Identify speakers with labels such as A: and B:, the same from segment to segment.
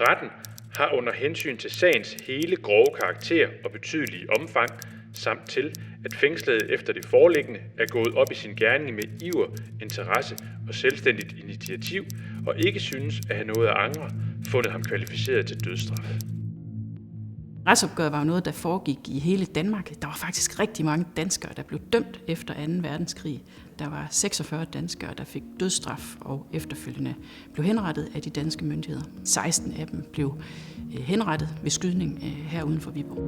A: Retten har under hensyn til sagens hele grove karakter og betydelige omfang, samt til, at fængslede efter det foreliggende er gået op i sin gerning med iver, interesse og selvstændigt initiativ, og ikke synes at have noget at angre, fundet ham kvalificeret til dødsstraf.
B: Retsopgøret var jo noget, der foregik i hele Danmark. Der var faktisk rigtig mange danskere, der blev dømt efter 2. verdenskrig. Der var 46 danskere, der fik dødsstraf og efterfølgende blev henrettet af de danske myndigheder. 16 af dem blev henrettet ved skydning her uden for Viborg.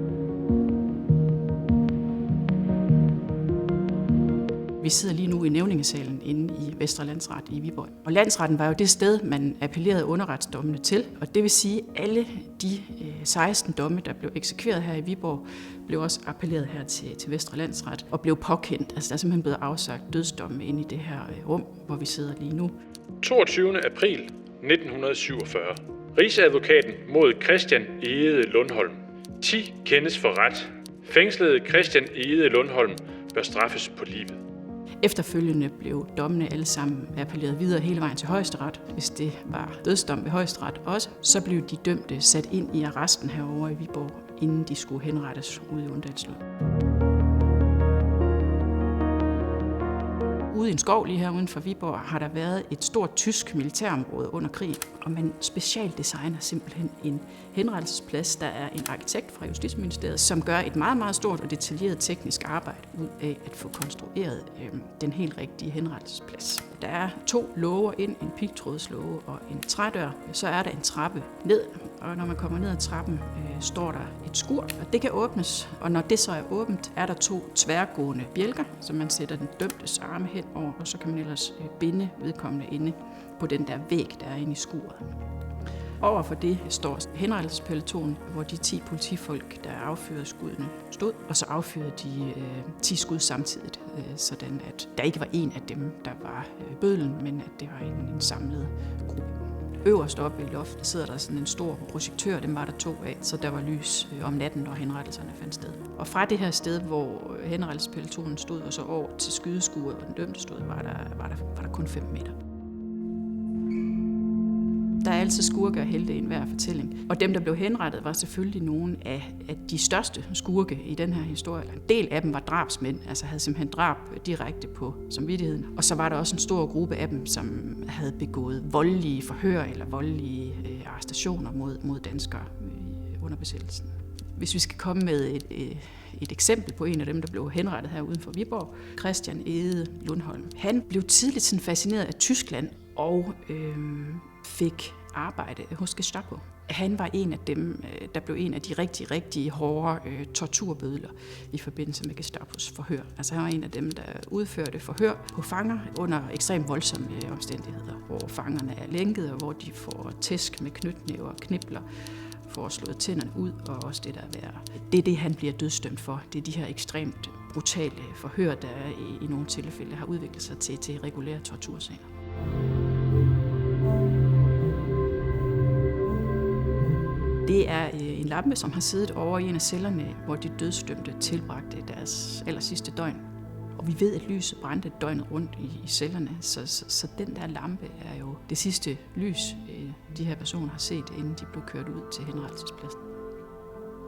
B: Vi sidder lige nu i nævningesalen inde i Vestre Landsret i Viborg. Og landsretten var jo det sted, man appellerede underretsdommene til. Og det vil sige, at alle de 16 domme, der blev eksekveret her i Viborg, blev også appelleret her til Vestre Landsret og blev påkendt. Altså der er simpelthen blevet afsagt dødsdomme inde i det her rum, hvor vi sidder lige nu.
A: 22. april 1947. Rigsadvokaten mod Christian Egede Lundholm. 10 kendes for ret. Fængslede Christian Egede Lundholm bør straffes på livet.
B: Efterfølgende blev dommene alle sammen appelleret videre hele vejen til Højesteret. Hvis det var dødsdom ved Højesteret også, så blev de dømte sat ind i arresten herovre i Viborg, inden de skulle henrettes ude i Undalslund. Ude i en skov lige her uden for Viborg har der været et stort tysk militærområde under krigen, og man specialdesigner simpelthen en henrettelsesplads. Der er en arkitekt fra Justitsministeriet, som gør et meget, meget stort og detaljeret teknisk arbejde ud af at få konstrueret den helt rigtige henrettelsesplads. Der er 2 låger ind, en pigtrådslåge og en trædør. Så er der en trappe ned, og når man kommer ned ad trappen, står der et skur, og det kan åbnes. Og når det så er åbent, er der 2 tværgående bjælker, som man sætter den dømtes arme hen over, og så kan man ellers binde vedkommende inde på den der væg, der er inde i skuret. Overfor det står henrettelsespeletonen, hvor de 10 politifolk, der affyrede skuddene, stod, og så affyrede de 10 skud samtidigt, sådan at der ikke var en af dem, der var bødlen, men at det var en samlet gruppe. Øverst oppe i loftet sidder der sådan en stor projektør, dem var der 2 af, så der var lys om natten, når henrettelserne fandt sted. Og fra det her sted, hvor henrettelsespeletonen stod, og så over til skydeskuret, hvor den dømte stod, var der kun 5 meter. Der er altid skurke og helte i enhver fortælling. Og dem, der blev henrettet, var selvfølgelig nogle af de største skurke i den her historie. En del af dem var drabsmænd, altså havde simpelthen drab direkte på samvittigheden. Og så var der også en stor gruppe af dem, som havde begået voldelige forhør eller voldelige arrestationer mod danskere under besættelsen. Hvis vi skal komme med et eksempel på en af dem, der blev henrettet her uden for Viborg, Christian Egede Lundholm. Han blev tidligt sådan fascineret af Tyskland og fik arbejde hos Gestapo. Han var en af dem, der blev en af de rigtig, rigtig hårde torturbødler i forbindelse med Gestapos forhør. Altså han var en af dem, der udførte forhør på fanger under ekstremt voldsomme omstændigheder, hvor fangerne er lænket, og hvor de får tæsk med knytnæver og knibler, får slået tænderne ud, og også det der er værre. Det er det, han bliver dødsdømt for. Det er de her ekstremt brutale forhør, der i nogle tilfælde har udviklet sig til regulære tortursager. Det er en lampe, som har siddet over i en af cellerne, hvor de dødsdømte tilbragte deres allersidste døgn. Og vi ved, at lyset brændte døgnet rundt i cellerne, så den der lampe er jo det sidste lys, de her personer har set, inden de blev kørt ud til henrettelsespladsen.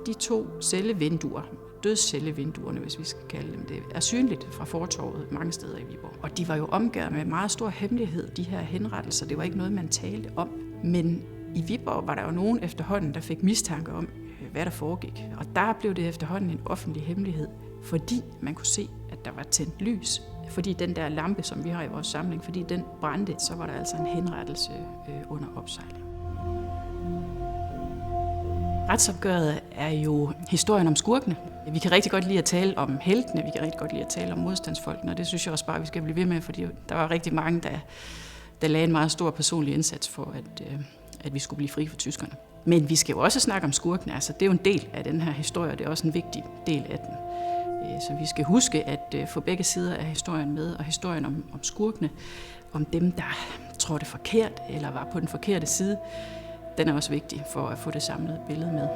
B: De 2 cellevinduer, dødscellevinduerne, hvis vi skal kalde dem det, er synligt fra fortorvet mange steder i Viborg. Og de var jo omgivet med meget stor hemmelighed, de her henrettelser. Det var ikke noget, man talte om. Men i Viborg var der jo nogen efterhånden, der fik mistanke om, hvad der foregik. Og der blev det efterhånden en offentlig hemmelighed, fordi man kunne se, at der var tændt lys. Fordi den der lampe, som vi har i vores samling, fordi den brændte, så var der altså en henrettelse under opsejling. Retsopgøret er jo historien om skurkene. Vi kan rigtig godt lide at tale om heltene, vi kan rigtig godt lide at tale om modstandsfolkene, og det synes jeg også bare, vi skal blive ved med, fordi der var rigtig mange, der lagde en meget stor personlig indsats for, at vi skulle blive fri for tyskerne. Men vi skal jo også snakke om skurkene, altså det er jo en del af den her historie, og det er også en vigtig del af den. Så vi skal huske at få begge sider af historien med, og historien om skurkene, om dem, der trådte forkert eller var på den forkerte side, den er også vigtig for at få det samlede billede med.